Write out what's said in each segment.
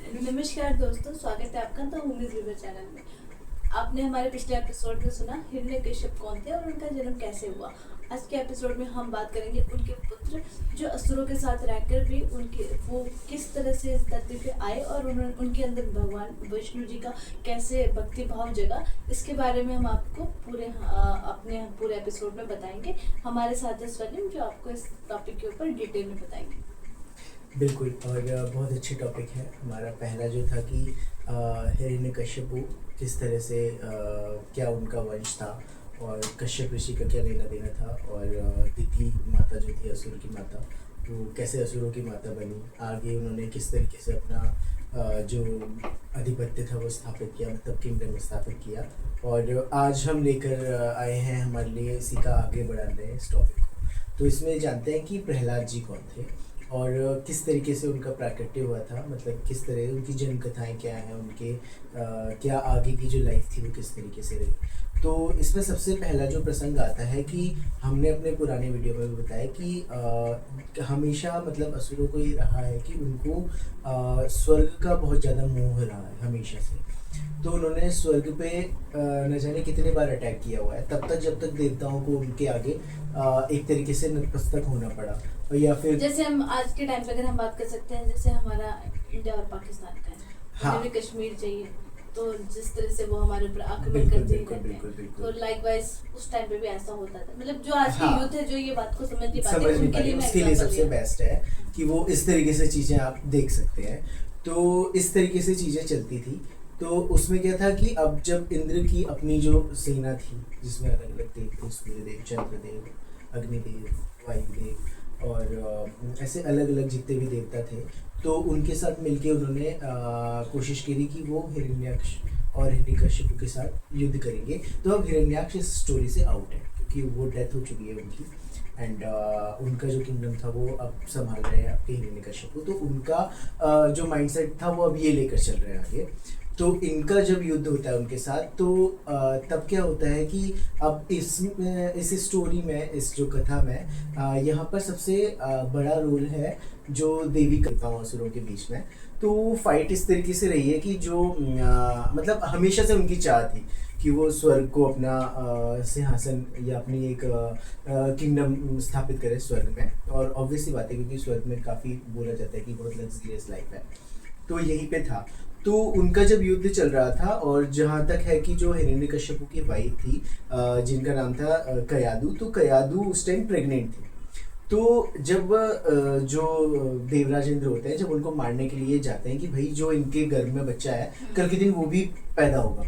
नमस्कार दोस्तों, स्वागत है आपका द उम्मीद रिवर चैनल में। आपने हमारे पिछले एपिसोड में सुना हिरण्यकश्यप कौन थे और उनका जन्म कैसे हुआ। आज के एपिसोड में हम बात करेंगे उनके पुत्र जो असुरों के साथ रहकर भी वो किस तरह से इस धरती पे आए और उनके अंदर भगवान विष्णु जी का कैसे भक्ति भाव जगा। इसके बारे में हम आपको अपने पूरे एपिसोड में बताएंगे। हमारे साथ है स्वनिम जो आपको इस टॉपिक के ऊपर डिटेल में बताएंगे। बिल्कुल। और बहुत अच्छी टॉपिक है। हमारा पहला जो था कि हिरण्यकश्यप किस तरह से क्या उनका वंश था और कश्यप ऋषि का क्या लेना देना था, और तिथि माता जो थी असुर की माता, वो कैसे असुरों की माता बनी, आगे उन्होंने किस तरीके से अपना जो आधिपत्य था वो स्थापित किया, मतलब किंगडम स्थापित किया। और आज हम लेकर आए हैं हमारे लिए इसी का आगे बढ़ा रहे हैं इस टॉपिक को। तो इसमें जानते हैं कि प्रहलाद जी कौन थे और किस तरीके से उनका प्राकट्य हुआ था, मतलब किस तरह उनकी जन्म कथाएँ क्या हैं, उनके क्या आगे की जो लाइफ थी वो किस तरीके से रही। तो इसमें सबसे पहला जो प्रसंग आता है कि हमने अपने पुराने वीडियो में भी बताया कि हमेशा मतलब असुरों को ये रहा है कि उनको स्वर्ग का बहुत ज़्यादा मोह रहा है हमेशा से। तो उन्होंने स्वर्ग पे न जाने कितने बार अटैक किया हुआ है, तब तक जब तक देवताओं को उनके आगे एक तरीके से नतमस्तक होना पड़ा। या फिर जैसे हम आज के टाइम पे अगर हम बात कर सकते हैं, जैसे हमारा इंडिया और पाकिस्तान का है, हाँ, हमें कश्मीर चाहिए, तो जिस तरह से वो हमारे ऊपर आक्रमण बिल्कुल करते ही बिल्कुल रहते बिल्कुल हैं, तो बिल्कुल। लाइकवाइज उस टाइम पे भी ऐसा होता था। मतलब जो आज हाँ, की यूथ है जो ये बात को समझ नहीं पाते, समझ नहीं उनके पाए, लिए मैं उसके लिए एग्जांपल सबसे दिया। बेस्ट है कि वो इस तरीके से चीज़ें आप देख सकते हैं। तो इस तरीके से चीज़ें चलती थी। तो उसमें क्या था कि अब जब इंद्र की अपनी जो सेना थी, जिसमें अलग अलग देव थे, सूर्यदेव, चंद्रदेव, अग्निदेव, वायुदेव और ऐसे अलग अलग जितने भी देवता थे, तो उनके साथ मिलके उन्होंने कोशिश करी कि वो हिरण्याक्ष और हिरण्यकश्यप के साथ युद्ध करेंगे। तो अब हिरण्याक्ष इस स्टोरी से आउट है क्योंकि वो डेथ हो चुकी है उनकी। एंड उनका जो किंगडम था वो अब संभाल रहे हैं आपके हिरण्यकश्यप। तो उनका जो माइंडसेट था वो अब ये लेकर चल रहे हैं आगे। तो इनका जब युद्ध होता है उनके साथ, तो तब क्या होता है कि अब इस स्टोरी में, इस जो कथा में यहाँ पर सबसे बड़ा रोल है जो देवी कथाओं असुरों के बीच में। तो फाइट इस तरीके से रही है कि जो मतलब हमेशा से उनकी चाह थी कि वो स्वर्ग को अपना सिंहासन या अपनी एक किंगडम स्थापित करें स्वर्ग में। और ऑब्वियसली बात है क्योंकि स्वर्ग में काफ़ी बोला जाता है कि बहुत लग्जरियस लाइफ है, तो यहीं पे था। तो उनका जब युद्ध चल रहा था, और जहाँ तक है कि जो हिरण्यकश्यप की वाइफ थी जिनका नाम था कयादू, तो कयादू उस टाइम प्रेग्नेंट थी। तो जब जो देवराज इंद्र होते हैं, जब उनको मारने के लिए जाते हैं कि भाई जो इनके गर्भ में बच्चा है कल के दिन वो भी पैदा होगा,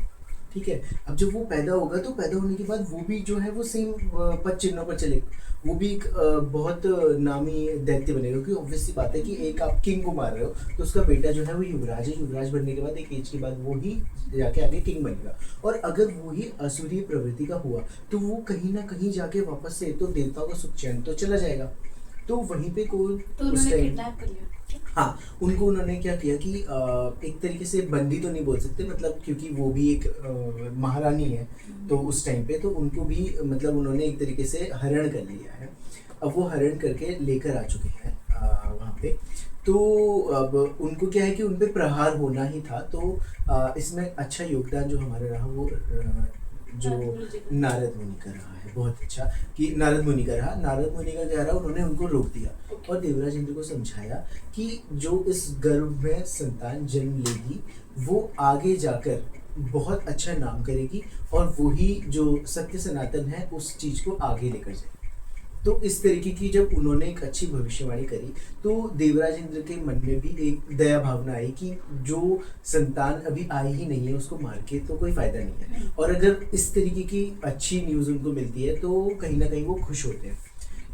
ठीक है। अब जब वो पैदा होगा तो पैदा होने के बाद वो भी जो है वो सेम पद चिन्हों पर चले, वो भी एक बहुत नामी दैत्य बनेगा। क्योंकि ऑब्वियसली बात है कि एक आप किंग को मार रहे हो तो उसका बेटा जो है वो युवराज है, युवराज बनने के बाद एक एज के बाद वो ही जाके आगे किंग बनेगा। और अगर वो ही असुरीय प्रवृत्ति का हुआ तो वो कहीं ना कहीं जाके वापस से तो देवताओं का सुख चैन तो चला जाएगा। तो वहीं पे कोई तो उस उन्होंने टाइम, किडनैप कर लिया। हाँ, उनको उन्होंने क्या किया कि एक तरीके से बंदी तो नहीं बोल सकते, मतलब क्योंकि वो भी एक महारानी है। तो उस टाइम पे तो उनको भी मतलब उन्होंने एक तरीके से हरण कर लिया है। अब वो हरण करके लेकर आ चुके हैं वहाँ पे। तो अब उनको क्या है कि उन पे प्रहार होना ही था। तो इसमें अच्छा योगदान जो हमारा रहा वो जो नारद मुनि जी का। नारद मुनि का रहा है। बहुत अच्छा कि नारद मुनि का रहा। नारद मुनि का क्या रहा, उन्होंने उनको रोक दिया ओके। और देवराज इंद्र को समझाया कि जो इस गर्भ में संतान जन्म लेगी वो आगे जाकर बहुत अच्छा नाम करेगी और वही जो सत्य सनातन है उस चीज को आगे लेकर जाएगी। तो इस तरीके की जब उन्होंने एक अच्छी भविष्यवाणी करी तो देवराज इंद्र के मन में भी एक दया भावना आई कि जो संतान अभी आई ही नहीं है उसको मार के तो कोई फायदा नहीं है। और अगर इस तरीके की अच्छी न्यूज़ उनको मिलती है तो कहीं ना कहीं वो खुश होते हैं।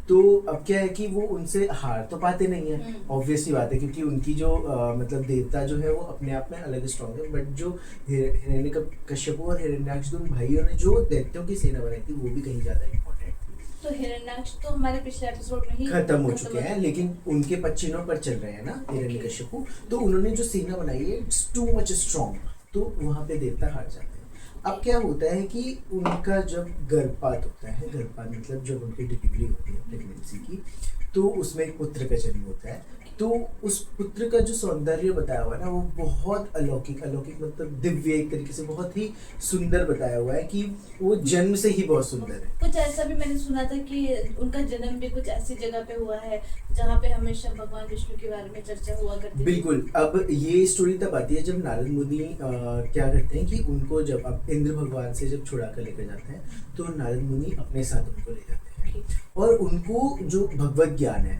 तो अब क्या है कि वो उनसे हार तो पाते नहीं है, ऑब्वियसली बात है क्योंकि उनकी जो मतलब देवता जो है वो अपने आप में अलग स्ट्रॉन्ग है। बट जो हिरण्य कश्यप और हिरण्याक्ष दोनों भाइयों ने जो दैत्यों की सेना बनाई थी वो भी कहीं ज्यादा इंपॉर्टेंट थी। तो हिरण्याक्ष तो हमारे पिछले एपिसोड में ही खत्म हो चुके हैं, लेकिन उनके पच्चीनों पर चल रहे हैं ना हिरण्यकश्यप। तो उन्होंने जो सेना बनाई है इट्स टू मच स्ट्रॉन्ग, तो वहां पे देवता हार जाते हैं। अब क्या होता है कि उनका जब गर्भपात होता है, गर्भपात मतलब जब उनकी डिलीवरी होती है प्रेगनेंसी की, तो उसमें एक पुत्र का जन्म होता है। तो उस पुत्र का जो सौंदर्य बताया हुआ है ना वो बहुत अलौकिक अलौकिक मतलब दिव्य एक तरीके से बहुत ही सुंदर बताया हुआ है कि वो जन्म से ही बहुत सुंदर है। कुछ ऐसा भी मैंने सुना था कि उनका जन्म भी कुछ ऐसी जगह पे हुआ है जहाँ पे हमेशा भगवान विष्णु के बारे में चर्चा हुआ करती थी। बिल्कुल। अब ये स्टोरी तब आती है जब नारद मुनि क्या करते हैं कि उनको जब अब इंद्र भगवान से जब छुड़ा कर लेकर जाते हैं तो नारद मुनि अपने साथ उनको ले जाते हैं और उनको जो भगवत ज्ञान है,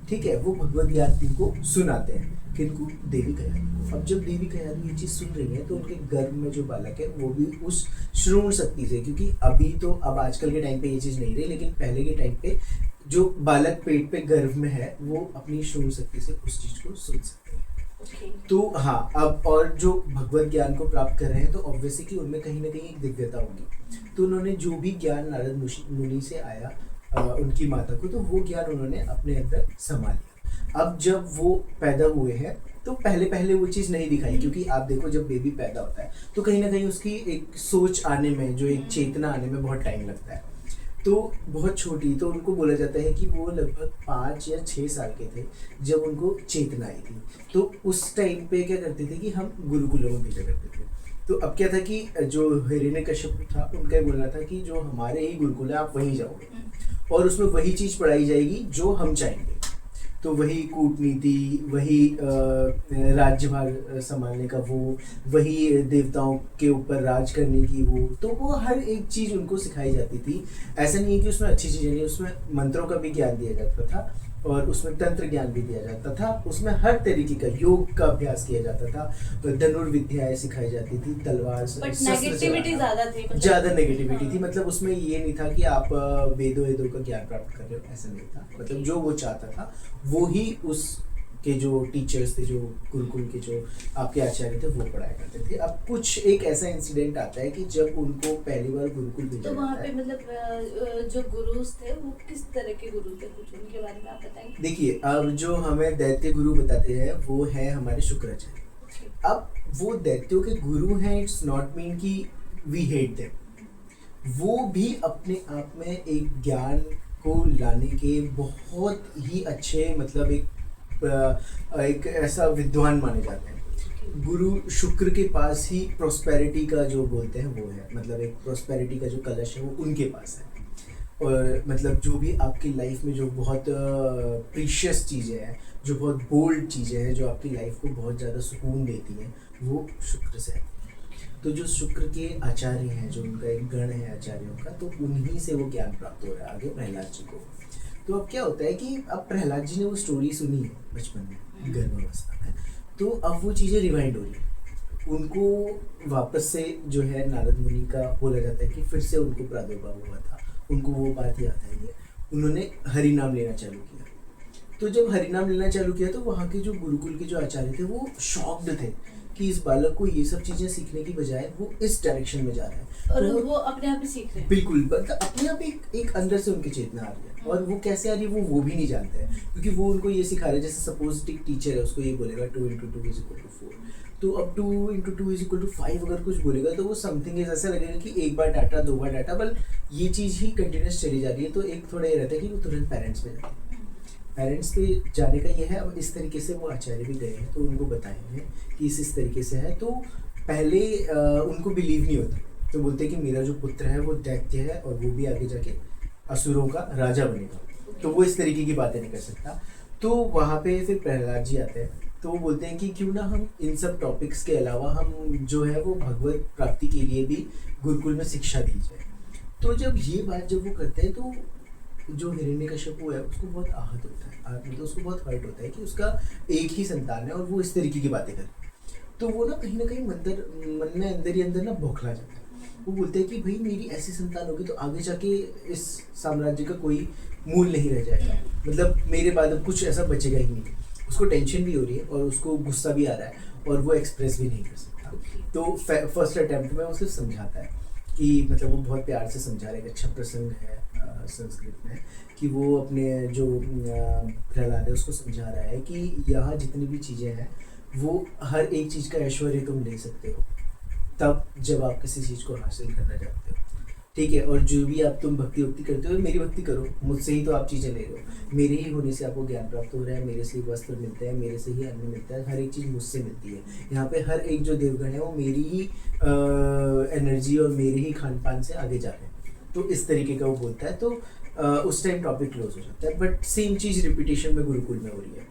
ठीक है, वो भगवत ज्ञान उनको सुनाते हैं किनको, देवी कयाधि को। अब जब देवी कयाधि ये चीज़ सुन रही है तो उनके गर्भ में जो बालक है वो भी उस श्रवण शक्ति से, क्योंकि अभी तो अब आजकल के टाइम पे ये चीज़ नहीं रही, लेकिन पहले के टाइम पे जो बालक पेट पे गर्भ में है वो अपनी श्रवण शक्ति से उस चीज़ को सुन सकते हैं। तो हाँ, अब और जो भगवत ज्ञान को प्राप्त कर रहे हैं तो ऑब्वियसली कि उनमें कहीं ना कहीं एक दिव्यता होगी। तो उन्होंने जो भी ज्ञान नारद मुनि से आया उनकी माता को, तो वो ज्ञान उन्होंने अपने अंदर संभाल लिया। अब जब वो पैदा हुए हैं तो पहले पहले वो चीज़ नहीं दिखाई, क्योंकि आप देखो जब बेबी पैदा होता है तो कहीं ना कहीं उसकी एक सोच आने में, जो एक चेतना आने में बहुत टाइम लगता है। तो बहुत छोटी, तो उनको बोला जाता है कि वो लगभग 5 या 6 साल के थे जब उनको चेतना आई थी। तो उस टाइम पे क्या करते थे कि हम गुरुकुलों में भेजा करते थे। तो अब क्या था कि जो हिरण्यकश्यप था उनका ये बोलना था कि जो हमारे ही गुरुकुल है आप वहीं जाओगे और उसमें वही चीज़ पढ़ाई जाएगी जो हम चाहेंगे। तो वही कूटनीति, वही राज्यभार संभालने का वो, वही देवताओं के ऊपर राज करने की तो वो हर एक चीज़ उनको सिखाई जाती थी। ऐसा नहीं है कि उसमें अच्छी चीज़ें नहीं, उसमें मंत्रों का भी ज्ञान दिया जाता था और उसमें तंत्र ज्ञान भी दिया जाता था, उसमें हर तरीके का योग का अभ्यास किया जाता था, धनुर्विद्याएं सिखाई जाती थी, तलवार से नेगेटिविटी ज्यादा थी, ज़्यादा नेगेटिविटी थी। मतलब उसमें ये नहीं था कि आप वेदों का ज्ञान प्राप्त कर रहे हो, ऐसा नहीं था। मतलब जो वो चाहता था वो ही उस के जो टीचर्स थे, जो गुरुकुल के जो आपके आचार्य थे वो पढ़ाया करते थे। अब कुछ एक ऐसा इंसिडेंट आता है कि जब उनको पहली बार गुरुकुल भेजा तो वहाँ जाता पे है, मतलब जो गुरुज थे वो किस तरह के गुरु थे, कुछ उनके बारे में आप बताएंगे? देखिए, अब जो हमें दैत्य गुरु बताते हैं वो है हमारे शुक्राचार्य। अब वो दैत्यों के गुरु हैं, इट्स नॉट मीन कि वी हेट देम। वो भी अपने आप में एक ज्ञान को लाने के बहुत ही अच्छे, मतलब एक ऐसा विद्वान माने जाते हैं। गुरु शुक्र के पास ही प्रोस्पेरिटी का जो बोलते हैं वो है, मतलब एक प्रोस्पेरिटी का जो कलश है वो उनके पास है। और मतलब जो भी आपकी लाइफ में जो बहुत प्रीशियस चीज़ें हैं, जो बहुत बोल्ड चीज़ें हैं, जो आपकी लाइफ को बहुत ज़्यादा सुकून देती हैं, वो शुक्र से आती हैं। तो जो शुक्र के आचार्य हैं, जो उनका एक गण है आचार्यों का, तो उन्हीं से वो ज्ञान प्राप्त हो रहा है आगे प्रहलाद जी को। तो अब क्या होता है कि अब प्रहलाद जी ने वो स्टोरी सुनी है बचपन में, गर्भावस्था में, तो अब वो चीज़ें रिवाइंड हो रही हैं। उनको वापस से जो है नारद मुनि का बोला जाता है कि फिर से उनको प्रादुर्भाव हुआ था, उनको वो बात याद आई है, उन्होंने हरि नाम लेना चालू किया। तो जब हरि नाम लेना चालू किया तो वहाँ के जो गुरुकुल के जो आचार्य थे वो शॉक्ड थे कि इस बालक को ये सब चीज़ें सीखने की बजाय वो इस डायरेक्शन में जा रहा है और तो वो अपने आप ही सीख रहे हैं। बिल्कुल, मतलब अपने आप एक अंदर से उनकी चेतना आ रही है। और वो कैसे आ रही है वो भी नहीं जानते हैं, क्योंकि वो उनको ये सिखा रहे हैं। जैसे सपोज एक टीचर है, उसको ये बोलेगा 2 × 2 = 4, तो अब 2 × 2 = 5 अगर कुछ बोलेगा तो वो समथिंग ऐसा लगेगा कि एक बार डाटा, 2 बार डाटा, बल ये चीज़ ही कंटिन्यूस चली जा रही है। तो एक थोड़ा ये रहता है कि वो तुरंत पेरेंट्स पे जाते हैं। पेरेंट्स पे जाने का ये है। अब इस तरीके से वो आचार्य भी गए हैं तो उनको बताएंगे कि इस तरीके से है। तो पहले उनको बिलीव नहीं होता, तो बोलते हैं कि मेरा जो पुत्र है वो दैत्य है और वो भी आगे जाके असुरों का राजा बनेगा, तो वो इस तरीके की बातें नहीं कर सकता। तो वहाँ पे फिर प्रहलाद जी आते हैं, तो वो बोलते हैं कि क्यों ना हम इन सब टॉपिक्स के अलावा हम जो है वो भगवत प्राप्ति के लिए भी गुरुकुल में शिक्षा दी जाए। तो जब ये बात जब वो करते हैं तो जो हिरण्यकश्यप है उसको बहुत आहत होता है, मतलब उसको बहुत हर्ट होता है कि उसका एक ही संतान है और वो इस तरीके की बातें करे। तो वो ना कहीं मन में अंदर ही अंदर ना बौखला जाता है। वो बोलते हैं कि भाई मेरी ऐसी संतान होगी तो आगे जाके इस साम्राज्य का कोई मूल नहीं रह जाएगा, मतलब मेरे बाद अब कुछ ऐसा बचेगा ही नहीं। उसको टेंशन भी हो रही है और उसको गुस्सा भी आ रहा है और वो एक्सप्रेस भी नहीं कर सकता। तो फर्स्ट अटेम्प्ट में वो सिर्फ समझाता है कि मतलब वो बहुत प्यार से समझा रहा है। एक अच्छा प्रसंग है संस्कृत में कि वो अपने जो प्रहलाद है उसको समझा रहा है कि यहाँ जितनी भी चीज़ें हैं वो हर एक चीज़ का ऐश्वर्य तुम ले सकते हो तब जब आप किसी चीज़ को हासिल करना चाहते हो। ठीक है, और जो भी आप तुम भक्ति वक्ति करते हो मेरी भक्ति करो, मुझसे ही तो आप चीज़ें ले रहे हो, मेरे ही होने से आपको ज्ञान प्राप्त हो रहा है, मेरे से ही वस्त्र मिलते हैं, मेरे से ही अन्न मिलता है, हर एक चीज़ मुझसे मिलती है। यहाँ पे हर एक जो देवगण है वो मेरी ही एनर्जी और मेरे ही खान पान से आगे जा रहे हैं। तो इस तरीके का वो बोलता है। तो उस टाइम टॉपिक क्लोज हो जाता है। बट सेम चीज़ रिपीटेशन में गुरुकुल में हो रही है।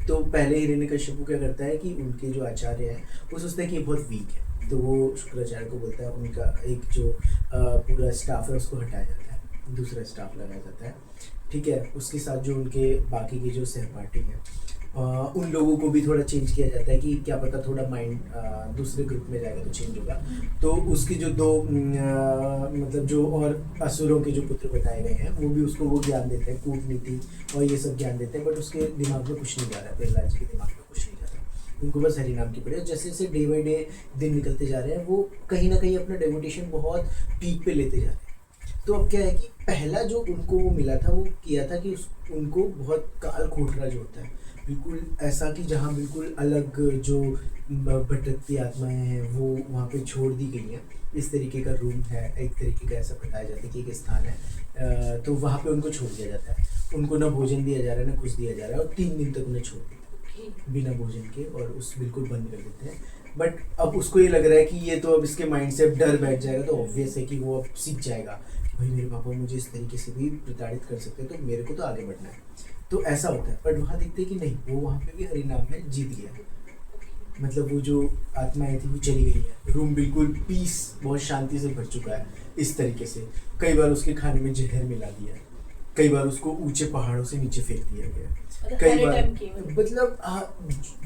तो पहले हिरण्यकश्यप क्या करता है कि उनके जो आचार्य हैं वो सोचते हैं कि ये बहुत वीक है, तो वो शुक्राचार्य को बोलता है उनका एक जो पूरा स्टाफ है उसको हटाया जाता है, दूसरा स्टाफ लगाया जाता है। ठीक है, उसके साथ जो उनके बाकी के जो सहपाठी हैं उन लोगों को भी थोड़ा चेंज किया जाता है कि क्या पता थोड़ा माइंड दूसरे ग्रुप में जाएगा तो चेंज होगा। तो उसके जो दो मतलब जो और असुरों के जो पुत्र बताए गए हैं वो भी उसको वो ज्ञान देते हैं, कूटनीति और ये सब ज्ञान देते हैं। बट उसके दिमाग में कुछ नहीं जा रहा है, प्रहलाद जी के दिमाग में कुछ नहीं जा रहा, उनको बस हरि नाम की पड़े। जैसे जैसे डे बाई डे दिन निकलते जा रहे हैं वो कहीं ना कहीं अपना डेवोटेशन बहुत पीक पे लेते जा रहे हैं। तो अब क्या है कि पहला जो उनको वो मिला था वो किया था कि उनको बहुत काल खोटरा जो होता है बिल्कुल ऐसा कि जहाँ बिल्कुल अलग जो भटकती आत्माएं हैं वो वहाँ पे छोड़ दी गई हैं, इस तरीके का रूम है, एक तरीके का ऐसा बताया जाता है कि एक स्थान है। तो वहाँ पे उनको छोड़ दिया जाता है, उनको ना भोजन दिया जा रहा है ना कुछ दिया जा रहा है, और 3 दिन तक उन्हें छोड़ देते हैं बिना भोजन के, और उस बिल्कुल बंद कर देते हैं। बट अब उसको ये लग रहा है कि ये तो अब इसके माइंड से अब डर बैठ जाएगा, तो ऑब्वियस है कि वो अब सीख जाएगा भाई मेरे पापा मुझे इस तरीके से भी प्रताड़ित कर सकते हैं, तो मेरे को तो आगे बढ़ना है। तो ऐसा होता है। बट वहाँ देखते हैं कि नहीं, वो वहाँ पे भी हरि नाम में जीत गया है। मतलब वो जो आत्माएं थी वो चली गई है, रूम बिल्कुल पीस बहुत शांति से भर चुका है। इस तरीके से कई बार उसके खाने में जहर मिला दिया, कई बार उसको ऊंचे पहाड़ों से नीचे फेंक दिया गया, कई बार मतलब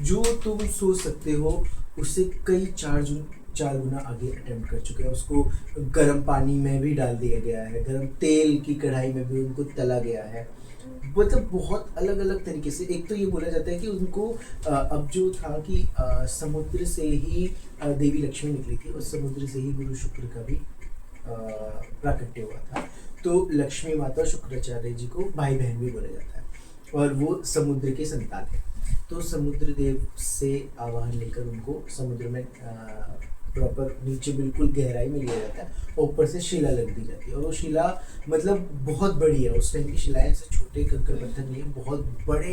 जो तुम सोच सकते हो उससे कई चार गुना आगे अटेम्प्ट कर चुके हैं। उसको गर्म पानी में भी डाल दिया गया है, गर्म तेल की कढ़ाई में भी उनको तला गया है। मतलब बहुत अलग अलग तरीके से। एक तो ये बोला जाता है कि उनको अब जो था कि समुद्र से ही देवी लक्ष्मी निकली थी और समुद्र से ही गुरु शुक्र का भी प्राकट्य हुआ था। तो लक्ष्मी माता शुक्राचार्य जी को भाई बहन भी बोला जाता है, और वो समुद्र के संतान है। तो समुद्र देव से आवाहन लेकर उनको समुद्र में प्रॉपर नीचे बिल्कुल गहराई में लिया जाता है, और ऊपर से शिला लग दी जाती है। और वो शिला मतलब बहुत बड़ी है, उस टाइम की शिलाएं से छोटे कंकड़ पत्थर नहीं है, बहुत बड़े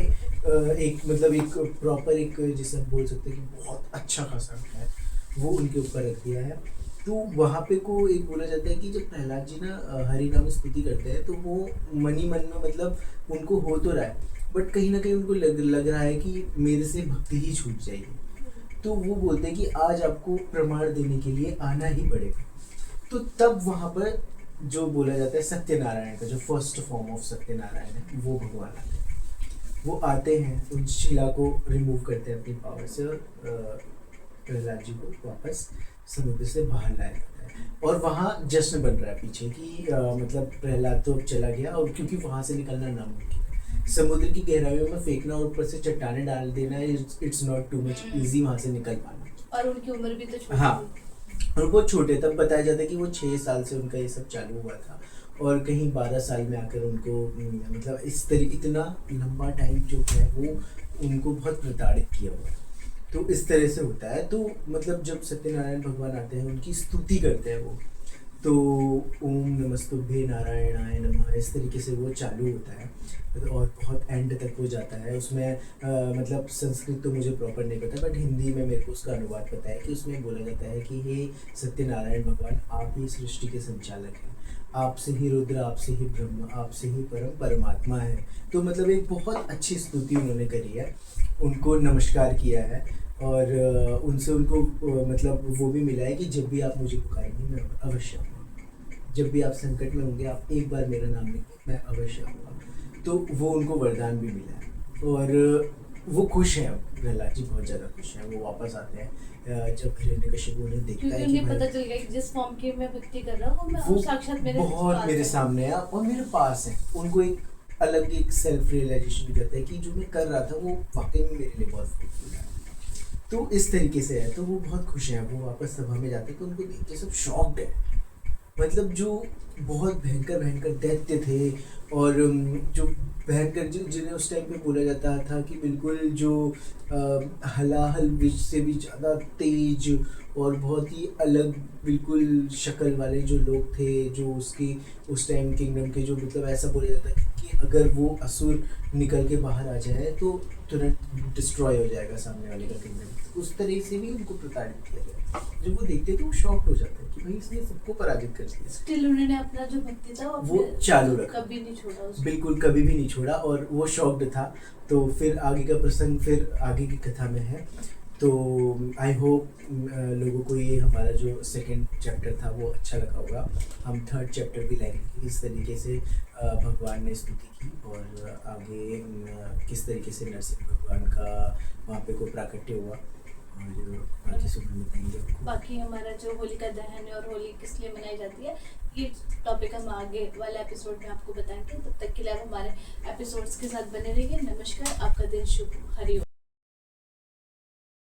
एक मतलब एक प्रॉपर एक जिसे हम बोल सकते हैं कि बहुत अच्छा खासा है, वो उनके ऊपर रख दिया है। तो वहाँ पे को एक बोला जाता है कि जब प्रहलाद जी ना हरि नाम स्तुति करते हैं तो वो मन ही मन में मतलब उनको हो तो रहा है, बट कहीं ना कहीं उनको लग रहा है कि मेरे से भक्ति ही छूट जाएगी। तो वो बोलते हैं कि आज आपको प्रमाण देने के लिए आना ही पड़ेगा। तो तब वहाँ पर जो बोला जाता है सत्यनारायण का जो फर्स्ट फॉर्म ऑफ सत्यनारायण है वो भगवान आते हैं। वो आते हैं, उन शिला को रिमूव करते हैं अपनी पावर से, और प्रहलाद जी को वापस समुद्र से बाहर लाया जाता है। और वहाँ जश्न बन रहा है पीछे कि मतलब प्रहलाद तो अब चला गया, और क्योंकि वहाँ से निकलना नामुमकिन है, समुद्र की गहराइयों में फेंकना और ऊपर से चट्टाने डाल देना, it's not too much easy वहाँ से निकल पाना। और उनकी उम्र भी तो छोटी हाँ, और वो छोटे, तब बताया जाता है कि वो 6 साल से उनका ये सब चालू हुआ था, और कहीं 12 साल में आकर उनको मतलब इस तरीके इतना लंबा टाइम जो है वो उनको बहुत प्रताड़ित किया हुआ है। तो इस तरह से होता है। तो मतलब जब सत्यनारायण भगवान आते हैं उनकी स्तुति करते हैं वो, तो ओम नमस्तुभ्ये नारायणाय नमः, इस तरीके से वो चालू होता है और बहुत एंड तक वो जाता है। उसमें मतलब संस्कृत तो मुझे प्रॉपर नहीं पता, बट हिंदी में मेरे को उसका अनुवाद पता है कि उसमें बोला जाता है कि हे सत्यनारायण भगवान, आप ही सृष्टि के संचालक हैं, आपसे ही रुद्र, आपसे ही ब्रह्म, आपसे ही परमात्मा है। तो मतलब एक बहुत अच्छी स्तुति उन्होंने करी है, उनको नमस्कार किया है, और उनसे उनको मतलब वो भी मिला है कि जब भी आप मुझे पुकारेंगे मैं अवश्य आऊँगा, जब भी आप संकट में होंगे आप एक बार मेरा नाम लेंगे मैं अवश्य आऊँगा। तो वो उनको वरदान भी मिला है, और वो खुश हैं। प्रहलाद जी बहुत ज़्यादा खुश हैं। वो वापस आते हैं जब हिरण्यकश्यप उन्हें देखता है कि पता चल गया कि जिस फॉर्म की मैं भक्ति कर रहा हूँ वो साक्षात मेरे सामने है और मेरे पास है। उनको एक अलग एक सेल्फ रियलाइजेशन हो जाता है कि जो मैं कर रहा था वो वाकई में मेरे लिए बहुत फ्रूटफुल है। तो इस तरीके से है, तो वो बहुत खुश हैं। वो वापस सभा में जाते हैं तो उनको देख के सब शॉक्ड है। मतलब जो बहुत भयंकर दैत्य थे और जो भयंकर जिन्हें उस टाइम पे बोला जाता था कि बिल्कुल जो हलाहल विष से भी ज़्यादा तेज और बहुत ही अलग बिल्कुल शक्ल वाले जो लोग थे, जो उसकी उस टाइम किंगडम के, जो मतलब ऐसा बोला जाता है कि अगर वो असुर निकल के बाहर आ जाए तो तुरंत डिस्ट्रॉय हो जाएगा सामने वाले का किंगडम। उस तरह से भी उनको प्रताड़ित किया गया। जब वो देखते तो वो शॉक्ड हो जाते हैं कि भाई इसने सबको पराजित कर दिया। स्टिल उन्होंने अपना जो भक्ति था वो चालू रखा, कभी नहीं छोड़ा उसको। बिल्कुल कभी भी नहीं छोड़ा, और वो शॉक्ड था। तो फिर आगे का प्रसंग फिर आगे की कथा में है। तो आई होप लोगों को ये हमारा जो सेकंड चैप्टर था वो अच्छा लगा होगा। हम थर्ड चैप्टर भी लाएंगे कि किस तरीके से भगवान ने स्तुति की, और आगे किस तरीके से नरसिंह भगवान का वहाँ पे को प्राकट्य हुआ, और बाकी सब हम बताएंगे आपको। बाकी हमारा जो होलिका दहन है और होली किस लिए मनाई जाती है, ये टॉपिक हम आगे वाले एपिसोड में आपको बताएंगे। तब तक के लिए आप हमारे एपिसोड्स के साथ बने रहिए। नमस्कार, आपका दिन शुभ हो। हरि ओम।